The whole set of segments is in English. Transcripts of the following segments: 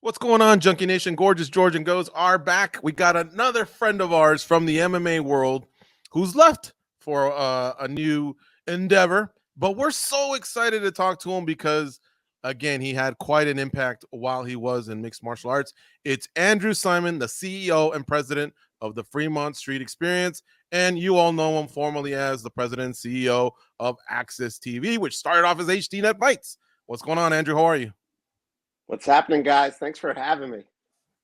What's going on, Junkie Nation? Gorgeous George and Goes are back. We got another friend of ours from the MMA world who's left for a new endeavor. But we're so excited to talk to him because, again, he had quite an impact while he was in mixed martial arts. It's Andrew Simon, the CEO and president of the Fremont Street Experience. And you all know him formerly as the president and CEO of AXS TV, which started off as HDNet Fights. What's going on, Andrew? How are you? What's happening, guys? Thanks for having me.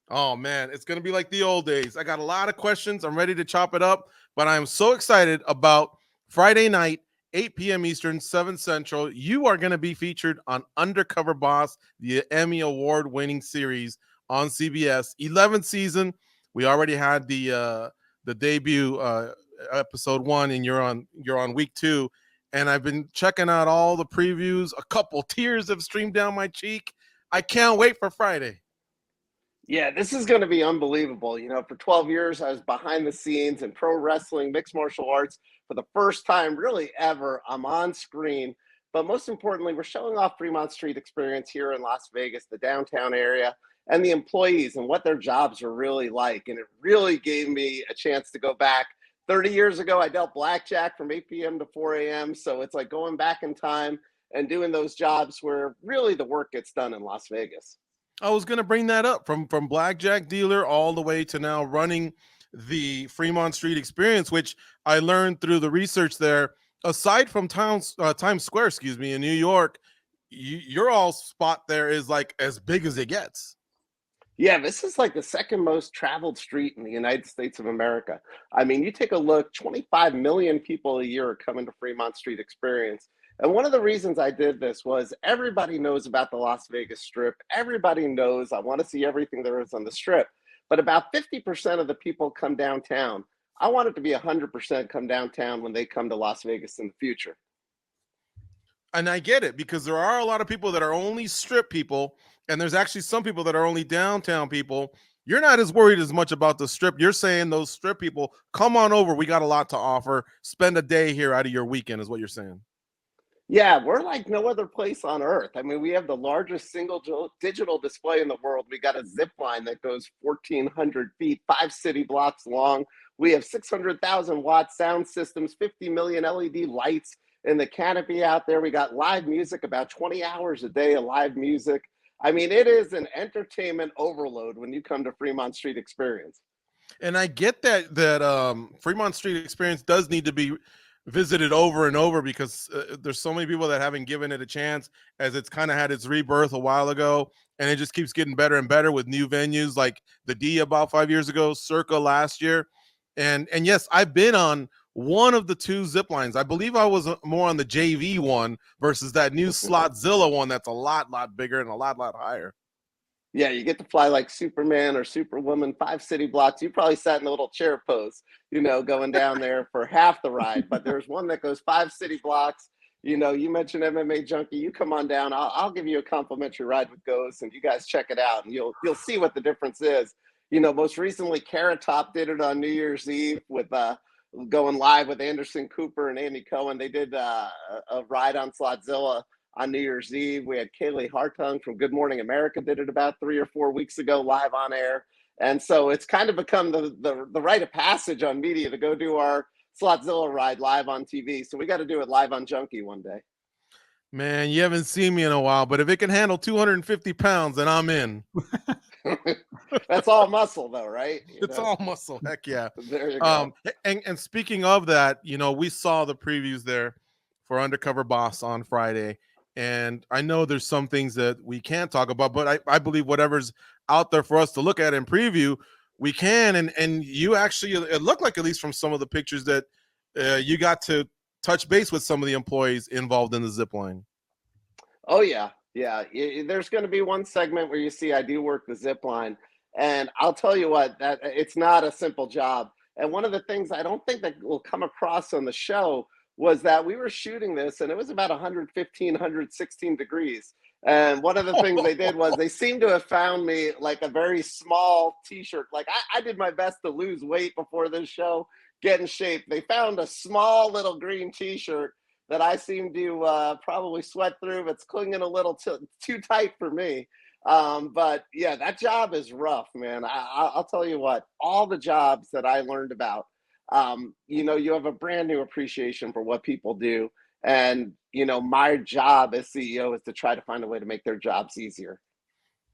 Oh, man, it's going to be like the old days. I got a lot of questions. I'm ready to chop it up, but I'm so excited about Friday night, 8 p.m. Eastern, 7 Central. You are going to be featured on Undercover Boss, the Emmy Award-winning series on CBS. 11th season. We already had the debut episode 1, and you're on week 2. And I've been checking out all the previews. A couple tears have streamed down my cheek. I can't wait for Friday. Yeah, this is going to be unbelievable. You know, for 12 years, I was behind the scenes in pro wrestling, mixed martial arts. For the first time, really ever, I'm on screen. But most importantly, we're showing off Fremont Street Experience here in Las Vegas, the downtown area, and the employees and what their jobs are really like. And it really gave me a chance to go back. 30 years ago, I dealt blackjack from 8 p.m. to 4 a.m. So it's like going back in time and doing those jobs where really the work gets done in Las Vegas. I was going to bring that up from blackjack dealer all the way to now running the Fremont Street Experience, which I learned through the research there. Aside from Times Square, in New York, your all spot there is like as big as it gets. Yeah, this is like the second most traveled street in the United States of America. I mean, you take a look, 25 million people a year are coming to Fremont Street Experience. And one of the reasons I did this was everybody knows about the Las Vegas Strip. Everybody knows I want to see everything there is on the Strip. But about 50% of the people come downtown. I want it to be 100% come downtown when they come to Las Vegas in the future. And I get it because there are a lot of people that are only Strip people, and there's actually some people that are only downtown people. You're not as worried as much about the Strip. You're saying those Strip people, come on over. We got a lot to offer. Spend a day here out of your weekend is what you're saying. Yeah, we're like no other place on earth. I mean, we have the largest single digital display in the world. We got a zip line that goes 1,400 feet, 5 city blocks long. We have 600,000 watt sound systems, 50 million LED lights in the canopy out there. We got live music, about 20 hours a day of live music. I mean, it is an entertainment overload when you come to Fremont Street Experience. And I get that Fremont Street Experience does need to be visited over and over because there's so many people that haven't given it a chance, as it's kind of had its rebirth a while ago, and it just keeps getting better and better with new venues like the D about 5 years ago, Circa last year. And yes, I've been on one of the 2 zip lines. I believe I was more on the JV one versus that new Slotzilla one that's a lot bigger and a lot higher. Yeah, you get to fly like Superman or Superwoman, 5 city blocks. You probably sat in a little chair pose, you know, going down there for half the ride. But there's one that goes 5 city blocks. You know, you mentioned MMA Junkie. You come on down. I'll give you a complimentary ride with Ghost, and you guys check it out, and you'll see what the difference is. You know, most recently, Carrot Top did it on New Year's Eve with going live with Anderson Cooper and Andy Cohen. They did a ride on Slotzilla on New Year's Eve. We had Kaylee Hartung from Good Morning America did it about 3 or 4 weeks ago live on air. And so it's kind of become the rite of passage on media to go do our Slotzilla ride live on TV. So we got to do it live on Junkie one day. Man, you haven't seen me in a while, but if it can handle 250 pounds, then I'm in. That's all muscle though, right? It's all muscle. Heck yeah. There you go. And speaking of that, you know, we saw the previews there for Undercover Boss on Friday. And I know there's some things that we can't talk about, but I believe whatever's out there for us to look at and preview, we can. And you actually, it looked like, at least from some of the pictures, that you got to touch base with some of the employees involved in the zip line. Oh, yeah. Yeah. There's going to be one segment where you see I do work the zip line. And I'll tell you what, that it's not a simple job. And one of the things I don't think that will come across on the show was that we were shooting this and it was about 115, 116 degrees. And one of the things they did was they seemed to have found me like a very small t-shirt. Like I did my best to lose weight before this show, get in shape. They found a small little green t-shirt that I seem to probably sweat through. It's clinging a little too tight for me. But yeah, that job is rough, man. I'll tell you what, all the jobs that I learned about, you have a brand new appreciation for what people do. And, my job as CEO is to try to find a way to make their jobs easier.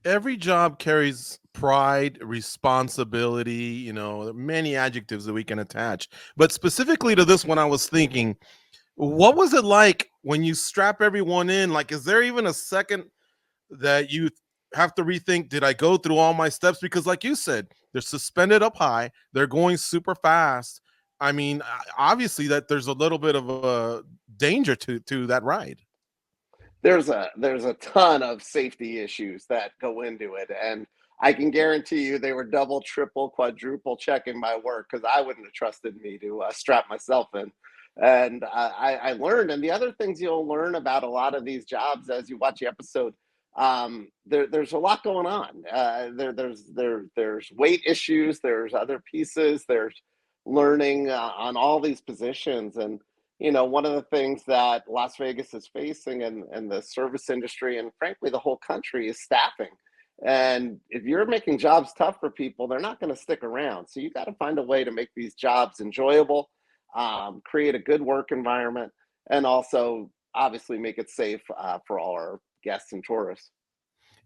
Every job carries pride, responsibility, many adjectives that we can attach. But specifically to this one, I was thinking, what was it like when you strap everyone in? Like, is there even a second that you have to rethink, did I go through all my steps? Because like you said, they're suspended up high, they're going super fast. I mean, obviously that there's a little bit of a danger to that ride. There's a ton of safety issues that go into it, and I can guarantee you they were double, triple, quadruple checking my work because I wouldn't have trusted me to strap myself in. And I learned, and the other things you'll learn about a lot of these jobs as you watch the episode, there's a lot going on. There's weight issues, there's other pieces, there's learning on all these positions. And one of the things that Las Vegas is facing, and the service industry, and frankly the whole country, is staffing. And if you're making jobs tough for people, they're not going to stick around. So you got to find a way to make these jobs enjoyable, create a good work environment, and also obviously make it safe for all our guests and tourists.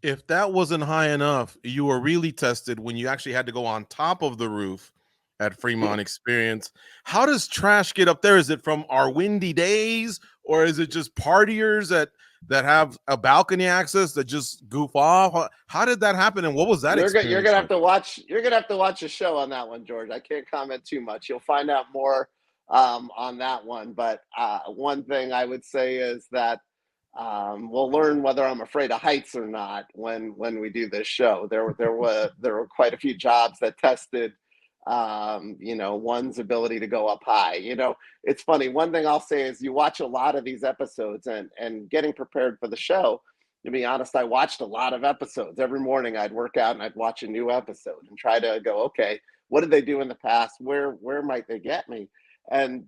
If that wasn't high enough, you were really tested when you actually had to go on top of the roof at Fremont Experience. How does trash get up there? Is it from our windy days, or is it just partiers that have a balcony access that just goof off? How did that happen, and what was that You're experience gonna have like? to watch. You're gonna have to watch a show on that one, George. I can't comment too much. You'll find out more on that one. But one thing I would say is that we'll learn whether I'm afraid of heights or not when we do this show. There were quite a few jobs that tested, one's ability to go up high. It's funny. One thing I'll say is you watch a lot of these episodes, and getting prepared for the show. To be honest, I watched a lot of episodes. Every morning I'd work out and I'd watch a new episode and try to go, okay, what did they do in the past? Where might they get me? And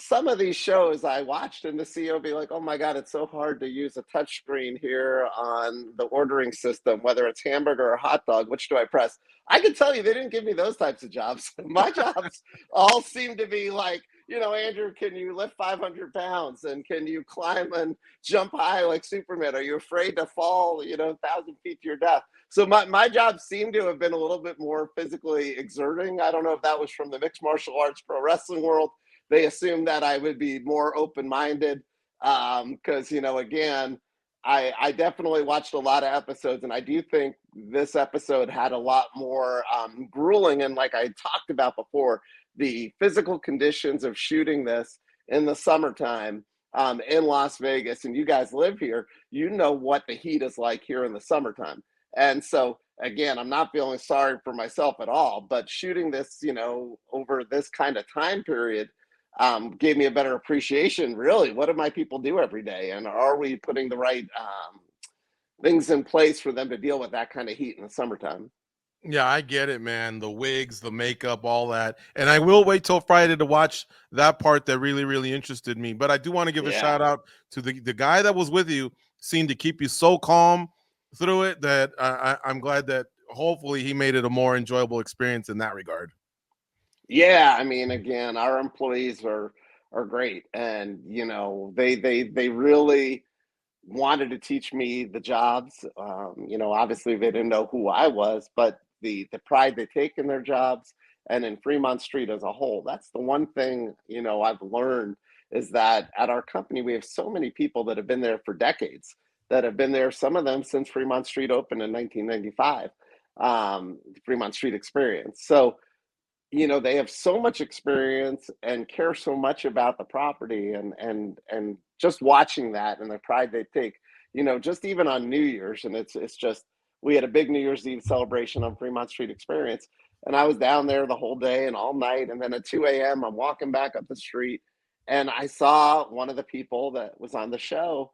some of these shows I watched, and the CEO would be like, "Oh my God, it's so hard to use a touch screen here on the ordering system, whether it's hamburger or hot dog. Which do I press?" I can tell you they didn't give me those types of jobs. My jobs all seem to be like, Andrew, can you lift 500 pounds? And can you climb and jump high like Superman? Are you afraid to fall, 1,000 feet to your death? So my job seemed to have been a little bit more physically exerting. I don't know if that was from the mixed martial arts pro wrestling world. They assumed that I would be more open-minded because, again, I definitely watched a lot of episodes, and I do think this episode had a lot more grueling. And like I talked about before, the physical conditions of shooting this in the summertime in Las Vegas, and you guys live here, what the heat is like here in the summertime. And so, again, I'm not feeling sorry for myself at all, but shooting this, over this kind of time period gave me a better appreciation. Really, what do my people do every day, and are we putting the right things in place for them to deal with that kind of heat in the summertime? Yeah, I get it, man. The wigs, the makeup, all that. And I will wait till Friday to watch that part that really, really interested me. But I do want to give a Yeah. shout out to the guy that was with you, seemed to keep you so calm through it that I'm glad that hopefully he made it a more enjoyable experience in that regard. Yeah, I mean, again, our employees are great, and they really wanted to teach me the jobs. Obviously they didn't know who I was, but the pride they take in their jobs and in Fremont Street as a whole. That's the one thing I've learned, is that at our company we have so many people that have been there for decades, that have been there, some of them since Fremont Street opened in 1995, Fremont Street Experience. So they have so much experience and care so much about the property, and just watching that and the pride they take, just even on New Year's. And it's just, we had a big New Year's Eve celebration on Fremont Street Experience, and I was down there the whole day and all night, and then at 2 a.m. I'm walking back up the street, and I saw one of the people that was on the show,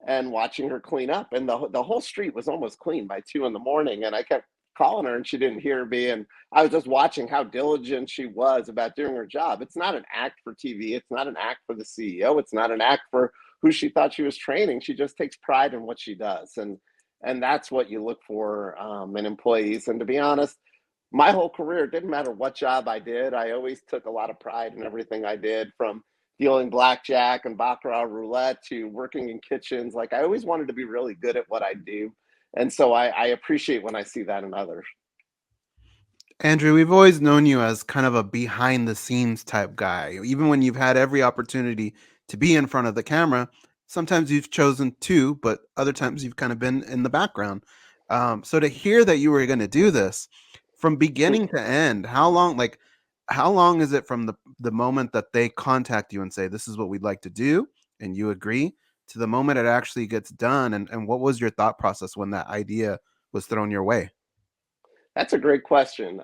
and watching her clean up, and the whole street was almost clean by 2 in the morning, and I kept calling her and she didn't hear me. And I was just watching how diligent she was about doing her job. It's not an act for TV. It's not an act for the CEO. It's not an act for who she thought she was training. She just takes pride in what she does. And that's what you look for in employees. And to be honest, my whole career, it didn't matter what job I did. I always took a lot of pride in everything I did, from dealing blackjack and baccarat roulette to working in kitchens. Like, I always wanted to be really good at what I do. And so I appreciate when I see that in others. Andrew, we've always known you as kind of a behind the scenes type guy. Even when you've had every opportunity to be in front of the camera, sometimes you've chosen to, but other times you've kind of been in the background. So to hear that you were going to do this from beginning to end, how long is it from the moment that they contact you and say, this is what we'd like to do, and you agree, to the moment it actually gets done? And what was your thought process when that idea was thrown your way? That's a great question.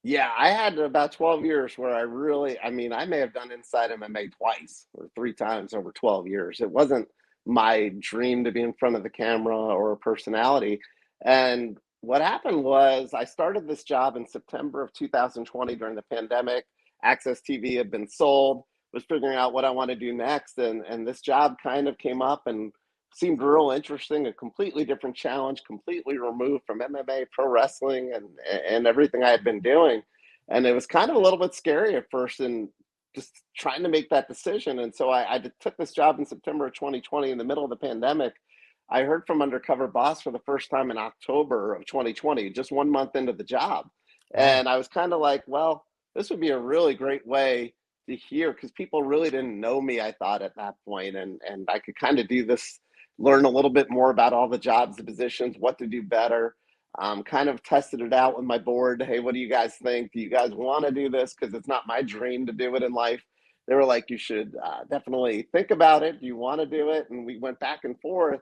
Yeah, I had about 12 years where I mean, I may have done Inside MMA twice or three times over 12 years. It wasn't my dream to be in front of the camera or a personality. And what happened was I started this job in September of 2020 during the pandemic. AXS TV had been sold, was figuring out what I want to do next. And this job kind of came up and seemed real interesting, a completely different challenge, completely removed from MMA, pro wrestling, and everything I had been doing. And it was kind of a little bit scary at first, and just trying to make that decision. And so I took this job in September of 2020 in the middle of the pandemic. I heard from Undercover Boss for the first time in October of 2020, just 1 month into the job. Wow. And I was kind of like, well, this would be a really great way to hear, because people really didn't know me, I thought, at that point. And I could kind of do this, learn a little bit more about all the jobs, the positions, what to do better. Kind of tested it out with my board. Hey, what do you guys think? Do you guys want to do this? Because it's not my dream to do it in life. They were like, you should definitely think about it. Do you want to do it? And we went back and forth,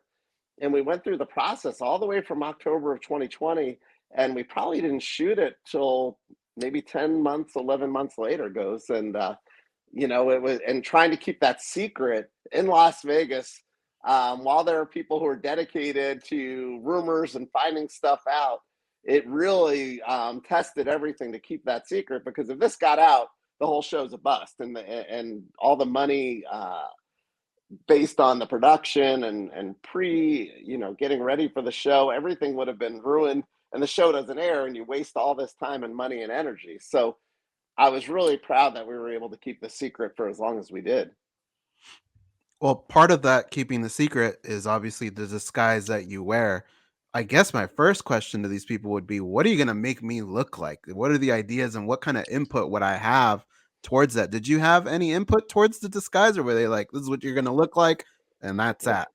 and we went through the process all the way from October of 2020. And we probably didn't shoot it till maybe 10 months, 11 months later goes. And, it was, and trying to keep that secret in Las Vegas, while there are people who are dedicated to rumors and finding stuff out, it really tested everything to keep that secret, because if this got out, the whole show's a bust, and all the money based on the production and getting ready for the show, everything would have been ruined, and the show doesn't air, and you waste all this time and money and energy. So I was really proud that we were able to keep the secret for as long as we did. Well, part of that keeping the secret is obviously the disguise that you wear. I guess my first question to these people would be, what are you going to make me look like? What are the ideas and what kind of input would I have towards that? Did you have any input towards the disguise, or were they like, this is what you're going to look like, and that's Yeah. that?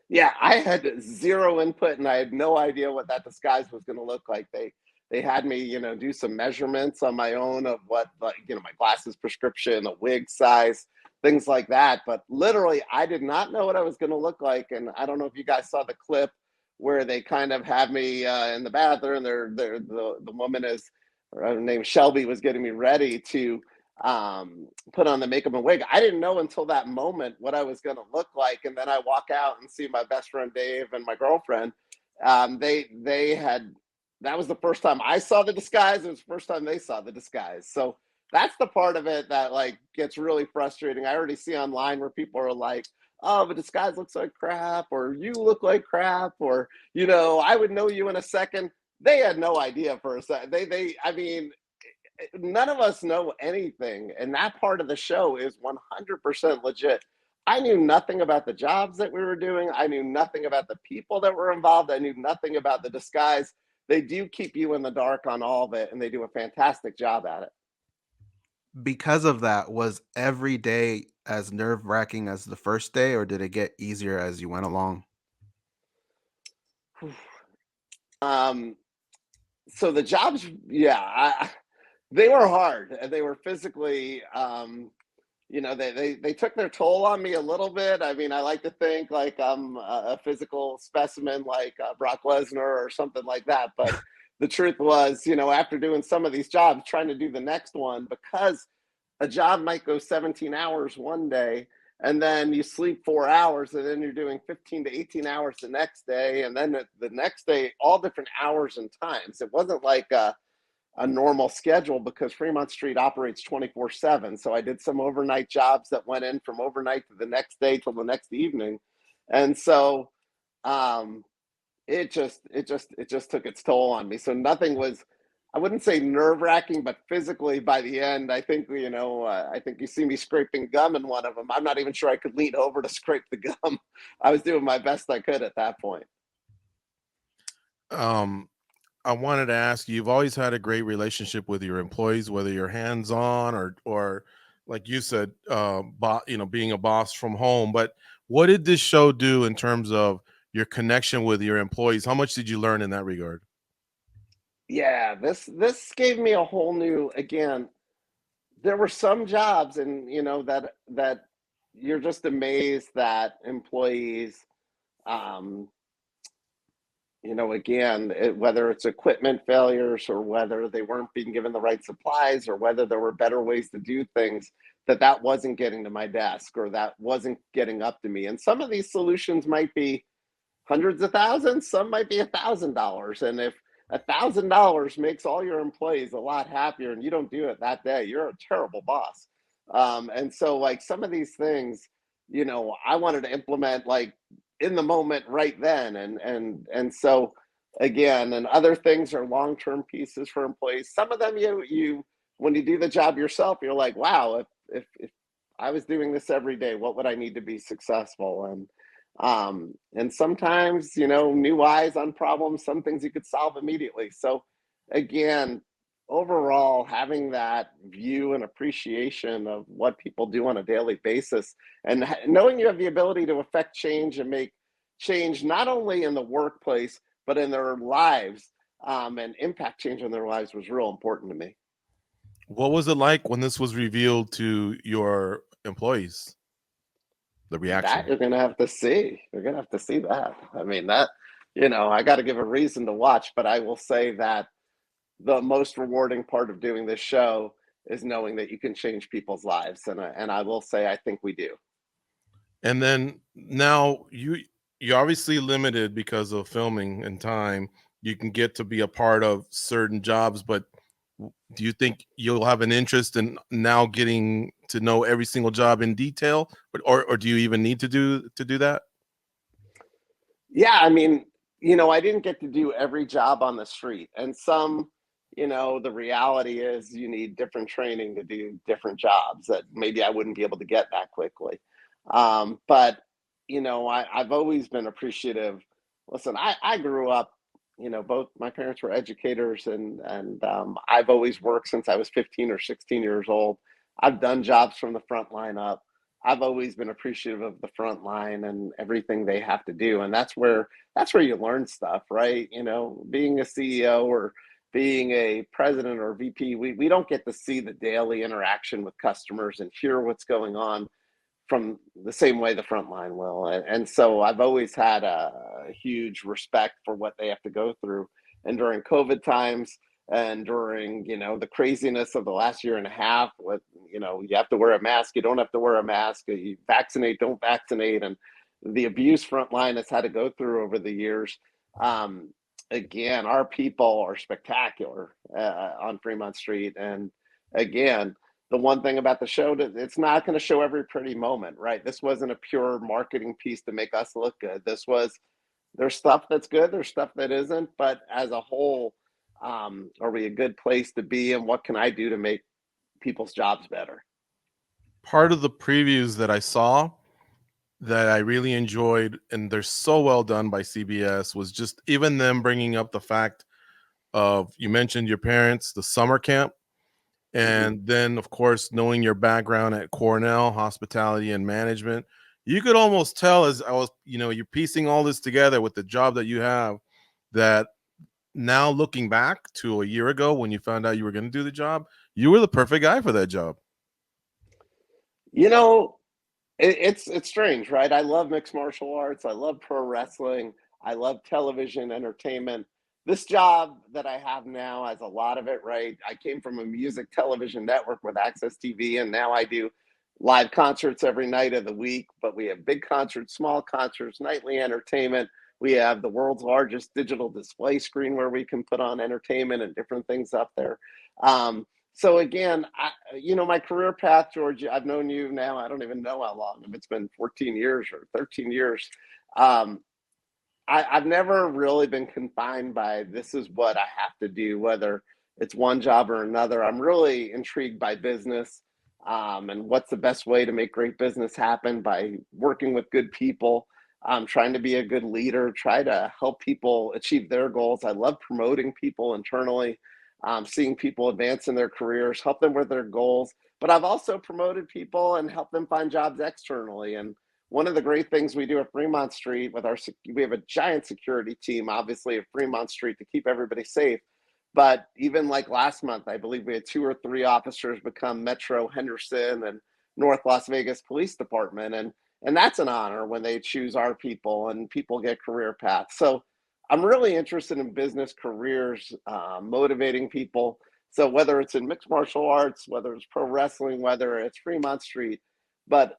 Yeah, I had zero input, and I had no idea what that disguise was going to look like. They had me, do some measurements on my own of what, like, my glasses prescription, a wig size, things like that. But literally, I did not know what I was going to look like. And I don't know if you guys saw the clip where they kind of had me in the bathroom. The woman is, or her name Shelby, was getting me ready to put on the makeup and wig. I didn't know until that moment what I was going to look like. And then I walk out and see my best friend Dave and my girlfriend. They had, that was the first time I saw the disguise. It was the first time they saw the disguise. So that's the part of it that, like, gets really frustrating. I already see online where people are like, oh, the disguise looks like crap, or you look like crap, or, I would know you in a second. They had no idea for a second. I mean, none of us know anything, and that part of the show is 100% legit. I knew nothing about the jobs that we were doing. I knew nothing about the people that were involved. I knew nothing about the disguise. They do keep you in the dark on all of it, and they do a fantastic job at it. Because of that, was every day as nerve wracking as the first day, or did it get easier as you went along? um so the jobs, yeah, they were hard, and they were physically, they took their toll on me a little bit. I mean, I like to think like I'm a physical specimen, like Brock Lesnar or something like that. But the truth was, after doing some of these jobs, trying to do the next one, because a job might go 17 hours one day, and then you sleep 4 hours, and then you're doing 15 to 18 hours the next day, and then the next day, all different hours and times. It wasn't like a normal schedule, because Fremont Street operates 24/7. So I did some overnight jobs that went in from overnight to the next day till the next evening. And so, um, it just took its toll on me. So nothing was, I wouldn't say nerve-wracking, but physically by the end, I think, I think you see me scraping gum in one of them. I'm not even sure I could lean over to scrape the gum. I was doing my best I could at that point. Um, I wanted to ask you, you've always had a great relationship with your employees, whether you're hands-on or like you said, being a boss from home. But what did this show do in terms of your connection with your employees? How much did you learn in that regard? Yeah, this gave me a whole new, again, there were some jobs, and that you're just amazed that employees, um, again, whether it's equipment failures or whether they weren't being given the right supplies or whether there were better ways to do things, that wasn't getting to my desk or that wasn't getting up to me. And some of these solutions might be hundreds of thousands, some might be $1,000. And if $1,000 makes all your employees a lot happier and you don't do it that day, you're a terrible boss. And so, like, some of these things, I wanted to implement like in the moment right then. And so, again, and other things are long-term pieces for employees. Some of them, you when you do the job yourself, you're like, wow, if I was doing this every day, what would I need to be successful? And sometimes, new eyes on problems, some things you could solve immediately. So again, overall, having that view and appreciation of what people do on a daily basis, and knowing you have the ability to affect change and make change not only in the workplace but in their lives, and impact change in their lives, was real important to me. What was it like when this was revealed to your employees? The That reaction? you're gonna have to see. You're gonna have to see that. I mean, that, I got to give a reason to watch, but I will say that the most rewarding part of doing this show is knowing that you can change people's lives, and I will say I think we do. And then now you're obviously limited because of filming and time. You can get to be a part of certain jobs, but do you think you'll have an interest in now getting to know every single job in detail, or do you even need to do that? Yeah, I mean, I didn't get to do every job on the street, and some, the reality is you need different training to do different jobs that maybe I wouldn't be able to get that quickly. But I've always been appreciative. Listen, I grew up, both my parents were educators, and I've always worked since I was 15 or 16 years old. I've done jobs from the front line up. I've always been appreciative of the front line and everything they have to do. And that's where you learn stuff, right? Being a CEO or being a president or VP, we don't get to see the daily interaction with customers and hear what's going on from the same way the front line will. And so I've always had a huge respect for what they have to go through. And during COVID times and during, the craziness of the last year and a half with, you have to wear a mask, you don't have to wear a mask, you vaccinate, don't vaccinate, and the abuse front line has had to go through over the years. Um, Again, our people are spectacular on Fremont Street. And again, the one thing about the show, that it's not going to show every pretty moment, right? This wasn't a pure marketing piece to make us look good. There's stuff that's good, there's stuff that isn't, but as a whole, are we a good place to be, and what can I do to make people's jobs better? Part of the previews that I saw that I really enjoyed, and they're so well done by CBS, was just even them bringing up the fact of, you mentioned your parents, the summer camp, Hmm. and then of course knowing your background at Cornell, hospitality and management. You could almost tell, as I was, you're piecing all this together with the job that you have, that now looking back to a year ago when you found out you were going to do the job, you were the perfect guy for that job. You know, it's strange, right? I love mixed martial arts. I love pro wrestling. I love television entertainment. This job that I have now has a lot of it, right? I came from a music television network with AXS TV, and now I do live concerts every night of the week. But we have big concerts, small concerts, nightly entertainment. We have the world's largest digital display screen where we can put on entertainment and different things up there. So again, my career path, George, I've known you now, I don't even know how long, if it's been 14 years or 13 years. Um, I've never really been confined by this is what I have to do, whether it's one job or another. I'm really intrigued by business, and what's the best way to make great business happen by working with good people, trying to be a good leader, try to help people achieve their goals. I love promoting people internally, seeing people advance in their careers, help them with their goals. But I've also promoted people and helped them find jobs externally. And one of the great things we do at Fremont Street with we have a giant security team, obviously at Fremont Street to keep everybody safe. But even like last month, I believe we had 2 or 3 officers become Metro Henderson and North Las Vegas Police Department. And that's an honor when they choose our people and people get career paths. So I'm really interested in business careers, motivating people. So whether it's in mixed martial arts, whether it's pro wrestling, whether it's Fremont Street, but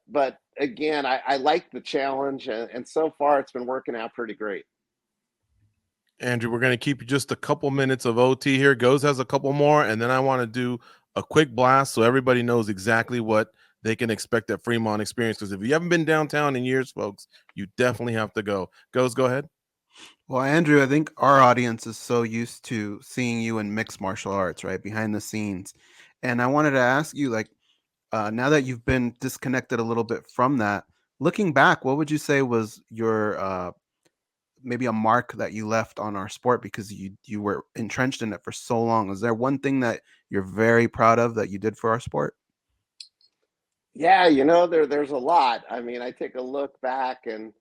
again, I like the challenge, and so far it's been working out pretty great. Andrew, we're going to keep you just a couple minutes of OT here. Goes has a couple more, and then I want to do a quick blast so everybody knows exactly what they can expect at Fremont Experience. Because if you haven't been downtown in years, folks, you definitely have to go. Goes, go ahead. Well, Andrew, I think our audience is so used to seeing you in mixed martial arts, right, behind the scenes. And I wanted to ask you, like, now that you've been disconnected a little bit from that, looking back, what would you say was your maybe a mark that you left on our sport because you were entrenched in it for so long? Is there one thing that you're very proud of that you did for our sport? Yeah, there's a lot. I mean, I take a look back and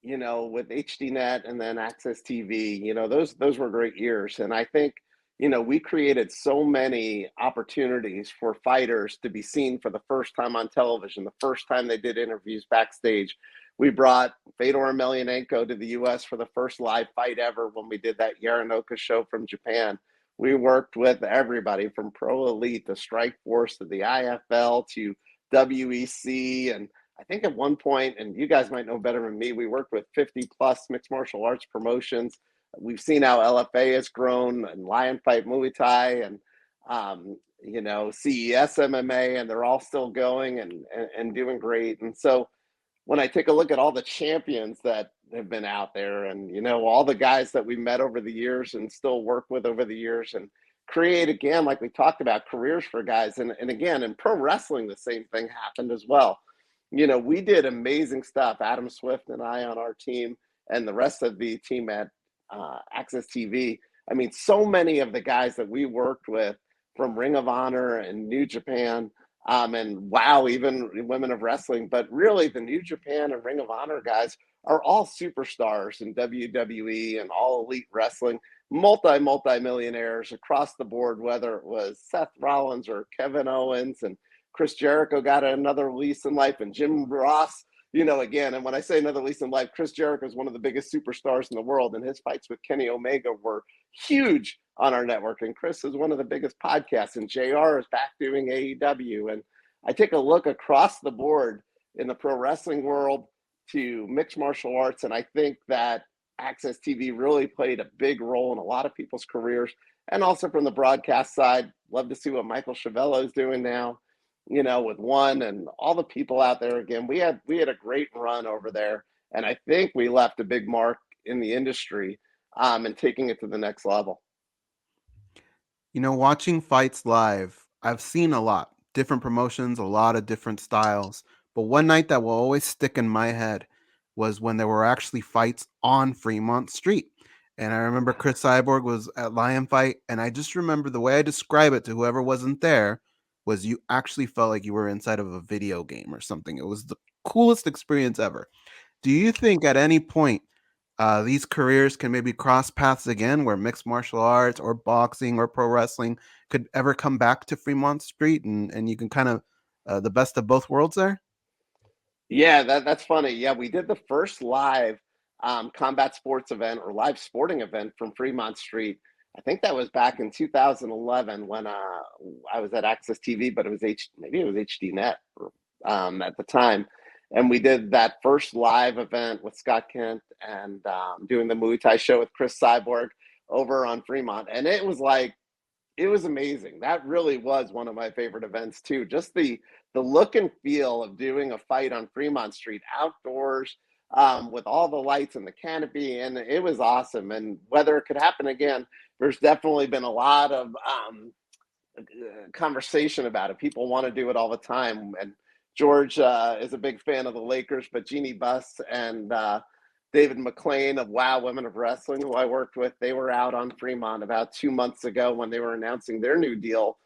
with HDNet and then Access TV, those were great years. And I think, we created so many opportunities for fighters to be seen for the first time on television, the first time they did interviews backstage. We brought Fedor Emelianenko to the US for the first live fight ever when we did that Yaranoka show from Japan. We worked with everybody from Pro Elite to Strike Force to the IFL to WEC, and I think at one point, and you guys might know better than me, we worked with 50 plus mixed martial arts promotions. We've seen how LFA has grown and Lion Fight Muay Thai and, CES MMA, and they're all still going and doing great. And so when I take a look at all the champions that have been out there and, all the guys that we met over the years and still work with over the years and create again, like we talked about, careers for guys. And again, in pro wrestling, the same thing happened as well. We did amazing stuff. Adam Swift and I on our team and the rest of the team at AXS TV. I mean, so many of the guys that we worked with from Ring of Honor and New Japan, and wow, even Women of Wrestling, but really the New Japan and Ring of Honor guys are all superstars in WWE and All Elite Wrestling, multi-millionaires across the board, whether it was Seth Rollins or Kevin Owens, and Chris Jericho got another lease in life, and Jim Ross, again, and when I say another lease in life, Chris Jericho is one of the biggest superstars in the world, and his fights with Kenny Omega were huge on our network. And Chris is one of the biggest podcasts, and JR is back doing AEW. And I take a look across the board in the pro wrestling world to mixed martial arts, and I think that AXS TV really played a big role in a lot of people's careers. And also from the broadcast side, love to see what Michael Chavello is doing now, with One and all the people out there. Again, we had a great run over there, and I think we left a big mark in the industry, and taking it to the next level. Watching fights live, I've seen a lot, different promotions, a lot of different styles. But one night that will always stick in my head was when there were actually fights on Fremont Street. And I remember Chris Cyborg was at Lion Fight, and I just remember the way I describe it to whoever wasn't there was you actually felt like you were inside of a video game or something. It was the coolest experience ever. Do you think at any point these careers can maybe cross paths again where mixed martial arts or boxing or pro wrestling could ever come back to Fremont Street and you can kind of the best of both worlds there? Yeah, that's funny. Yeah, we did the first live combat sports event or live sporting event from Fremont Street. I think that was back in 2011 when I was at Access TV, but it was maybe it was HDNet at the time. And we did that first live event with Scott Kent and doing the Muay Thai show with Chris Cyborg over on Fremont. And it was amazing. That really was one of my favorite events too. Just the look and feel of doing a fight on Fremont Street outdoors, with all the lights and the canopy, and it was awesome. And whether it could happen again, there's definitely been a lot of conversation about it. People want to do it all the time. And George is a big fan of the Lakers, but Jeannie Buss and David McLean of Wow Women of Wrestling, who I worked with, they were out on Fremont about 2 months ago when they were announcing their new deal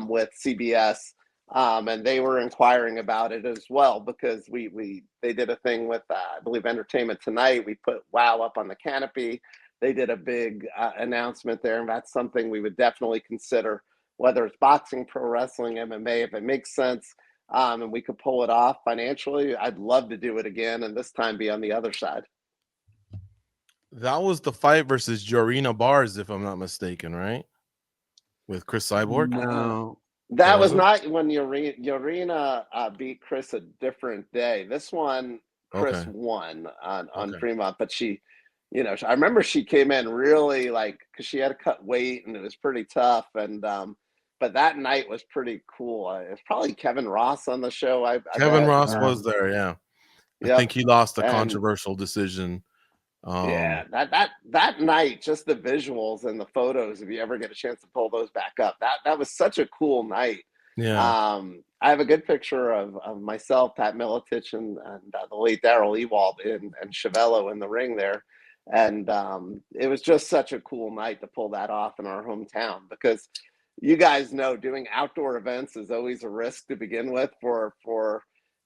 with CBS. And they were inquiring about it as well, because they did a thing with I believe Entertainment Tonight. We put Wow up on the canopy. They did a big announcement there, and that's something we would definitely consider, whether it's boxing, pro wrestling, MMA, if it makes sense, and we could pull it off financially. I'd love to do it again, and this time be on the other side. That was the fight versus Jorina Bars, if I'm not mistaken, right? With Chris Cyborg. No. That was it? not when Yorina beat Chris a different day. This one, Chris Okay. won on Okay. Fremont, but she, I remember she came in really because she had to cut weight and it was pretty tough. And but that night was pretty cool. It's probably Kevin Ross on the show. I Kevin bet. Ross was there, yeah. I Yep. think he lost a And controversial decision. yeah, that night, just the visuals and the photos, if you ever get a chance to pull those back up, that was such a cool night. Yeah. I have a good picture of myself, Pat Miletich, and the late Daryl Ewald and Chevello in the ring there. And it was just such a cool night to pull that off in our hometown, because you guys know doing outdoor events is always a risk to begin with for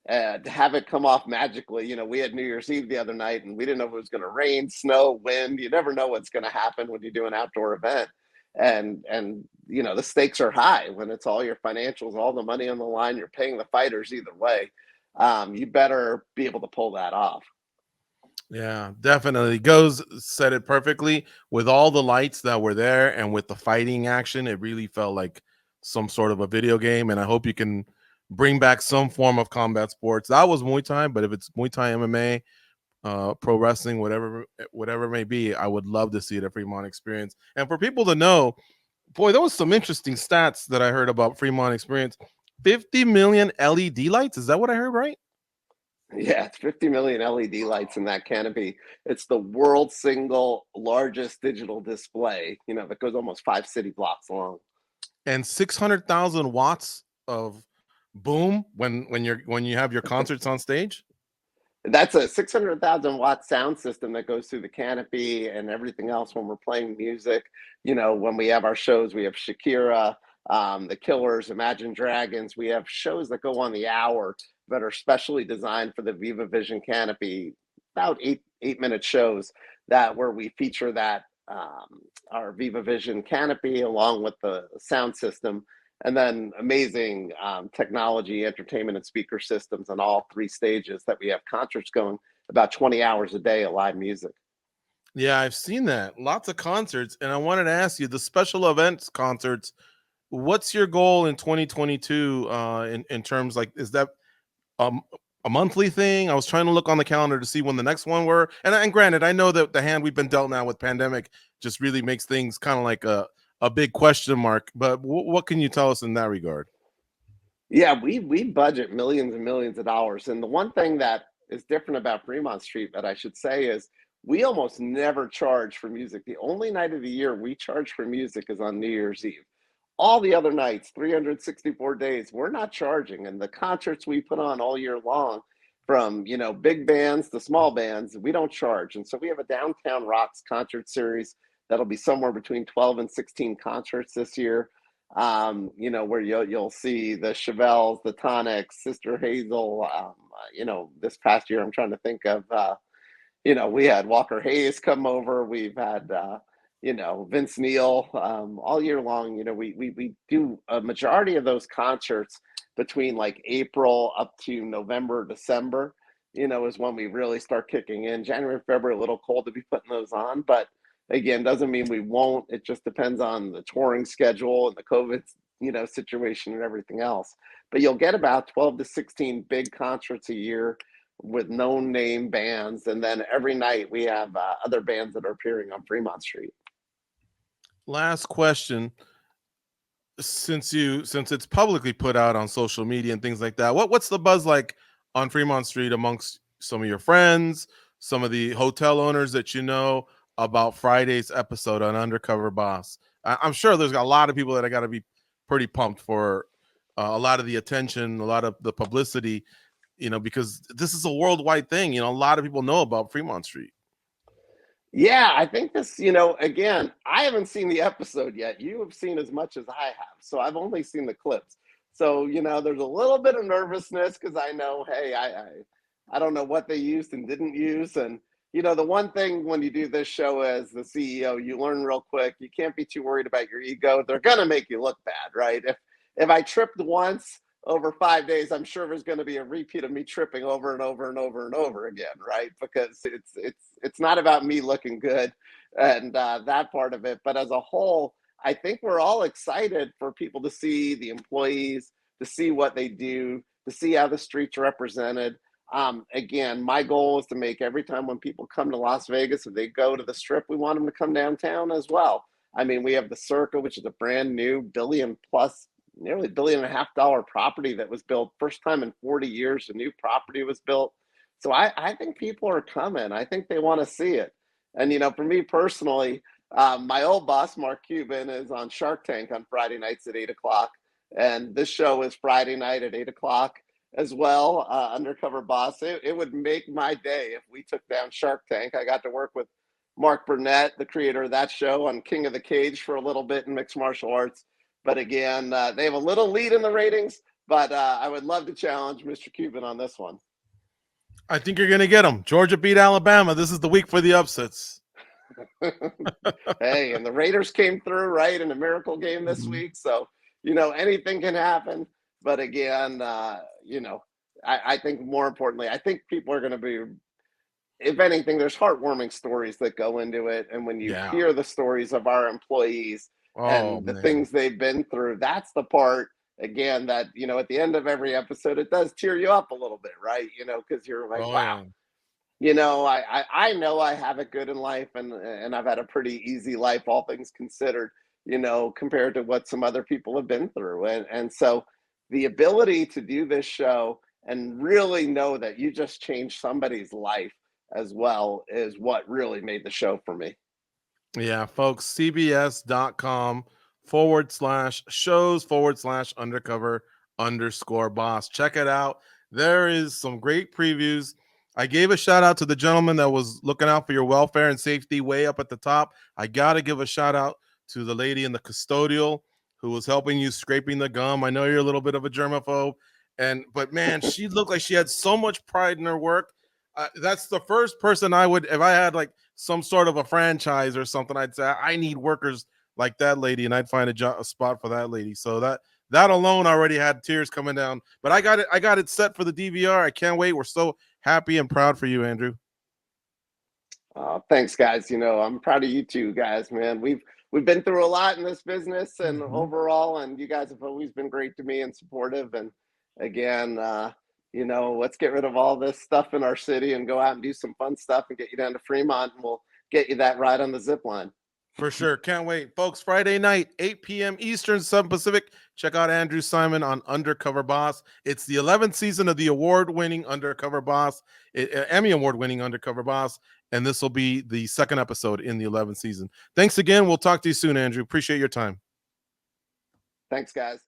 to have it come off magically. We had New Year's Eve the other night, and we didn't know if it was going to rain, snow, wind. You never know what's going to happen when you do an outdoor event. And the stakes are high when it's all your financials, all the money on the line. You're paying the fighters either way. You better be able to pull that off. Yeah, definitely. Goes said it perfectly. With all the lights that were there and with the fighting action, it really felt like some sort of a video game. And I hope you can bring back some form of combat sports. That was Muay Thai, but if it's Muay Thai, MMA, pro wrestling, whatever it may be, I would love to see it at Fremont Experience. And for people to know, boy, there was some interesting stats that I heard about Fremont Experience. 50 million LED lights. Is that what I heard, right? Yeah, it's 50 million LED lights in that canopy. It's the world's single largest digital display, that goes almost 5 city blocks long. And 600,000 watts of boom when you have your concerts on stage. That's a 600,000 watt sound system that goes through the canopy and everything else when we're playing music. When we have our shows, we have Shakira, the Killers, Imagine Dragons. We have shows that go on the hour that are specially designed for the Viva Vision canopy, about eight-minute shows where we feature that our Viva Vision canopy along with the sound system. And then amazing technology, entertainment, and speaker systems on all 3 stages that we have concerts going about 20 hours a day of live music. Yeah, I've seen that. Lots of concerts. And I wanted to ask you, the special events concerts, what's your goal in 2022 in terms, like, is that a monthly thing? I was trying to look on the calendar to see when the next one were. And granted, I know that the hand we've been dealt now with pandemic just really makes things kind of like a big question mark. But what can you tell us in that regard? Yeah, we budget millions and millions of dollars. And the one thing that is different about Fremont Street that I should say is we almost never charge for music. The only night of the year we charge for music is on New Year's Eve. All the other nights, 364 days, we're not charging. And the concerts we put on all year long, from big bands to small bands, we don't charge. And so we have a Downtown Rocks concert series that'll be somewhere between 12 and 16 concerts this year. Where you'll see the Chevelles, the Tonics, Sister Hazel. This past year, I'm trying to think of. We had Walker Hayes come over. We've had Vince Neil all year long. We do a majority of those concerts between like April up to November, December. Is when we really start kicking in. January, February, a little cold to be putting those on, but again, doesn't mean we won't. It just depends on the touring schedule and the COVID, situation and everything else. But you'll get about 12 to 16 big concerts a year with known name bands. And then every night we have other bands that are appearing on Fremont Street. Last question. Since it's publicly put out on social media and things like that, what's the buzz like on Fremont Street amongst some of your friends, some of the hotel owners that you know about Friday's episode on Undercover Boss? I'm sure there's a lot of people that I got to be pretty pumped for a lot of the attention, a lot of the publicity, because this is a worldwide thing. A lot of people know about Fremont Street. Yeah, I think this, again, I haven't seen the episode yet. You have seen as much as I have. So I've only seen the clips. So, there's a little bit of nervousness because I know, hey, I don't know what they used and didn't use. And, the one thing when you do this show as the CEO, you learn real quick. You can't be too worried about your ego. They're going to make you look bad, right? If I tripped once over 5 days, I'm sure there's going to be a repeat of me tripping over and over and over and over again, right? Because it's not about me looking good and that part of it. But as a whole, I think we're all excited for people to see the employees, to see what they do, to see how the streets are represented. Again, my goal is to make every time when people come to Las Vegas, if they go to the Strip, we want them to come downtown as well. I mean, we have the Circa, which is a brand new billion plus, nearly $1.5 billion property that was built. First time in 40 years, a new property was built. So I think people are coming. I think they want to see it. And, for me personally, my old boss, Mark Cuban, is on Shark Tank on Friday nights at 8 o'clock. And this show is Friday night at 8 o'clock as well, Undercover Boss. It would make my day if we took down Shark Tank. I got to work with Mark Burnett, the creator of that show, on King of the Cage for a little bit in mixed martial arts. But again, they have a little lead in the ratings, but I would love to challenge Mr. Cuban on this one. I think you're going to get them. Georgia beat Alabama. This is the week for the upsets. Hey, and the Raiders came through, right, in a miracle game this week. So, anything can happen. But again, I think more importantly, I think people are going to be, if anything, there's heartwarming stories that go into it. And when you hear the stories of our employees, and the things they've been through, that's the part, again, that, at the end of every episode, it does cheer you up a little bit, right? Because you're like, wow. I know I have it good in life, and I've had a pretty easy life, all things considered, compared to what some other people have been through. And so the ability to do this show and really know that you just changed somebody's life as well is what really made the show for me. Yeah, folks, cbs.com/shows/undercover_boss. Check it out. There is some great previews. I gave a shout out to the gentleman that was looking out for your welfare and safety way up at the top. I got to give a shout out to the lady in the custodial who was helping you scraping the gum. I know you're a little bit of a germaphobe, but man, she looked like she had so much pride in her work. That's the first person I would, if I had like some sort of a franchise or something, I'd say I need workers like that lady, and I'd find a spot for that lady. So that alone already had tears coming down. But I got it set for the DVR. I can't wait. We're so happy and proud for you, Andrew. Thanks, guys. I'm proud of you too, guys, man. We've been through a lot in this business and overall, and you guys have always been great to me and supportive. And again, let's get rid of all this stuff in our city and go out and do some fun stuff and get you down to Fremont, and we'll get you that ride on the zip line. For sure. Can't wait. Folks, Friday night, 8 p.m. Eastern, 7 Pacific. Check out Andrew Simon on Undercover Boss. It's the 11th season of the award-winning Undercover Boss, Emmy Award-winning Undercover Boss, and this will be the second episode in the 11th season. Thanks again. We'll talk to you soon, Andrew. Appreciate your time. Thanks, guys.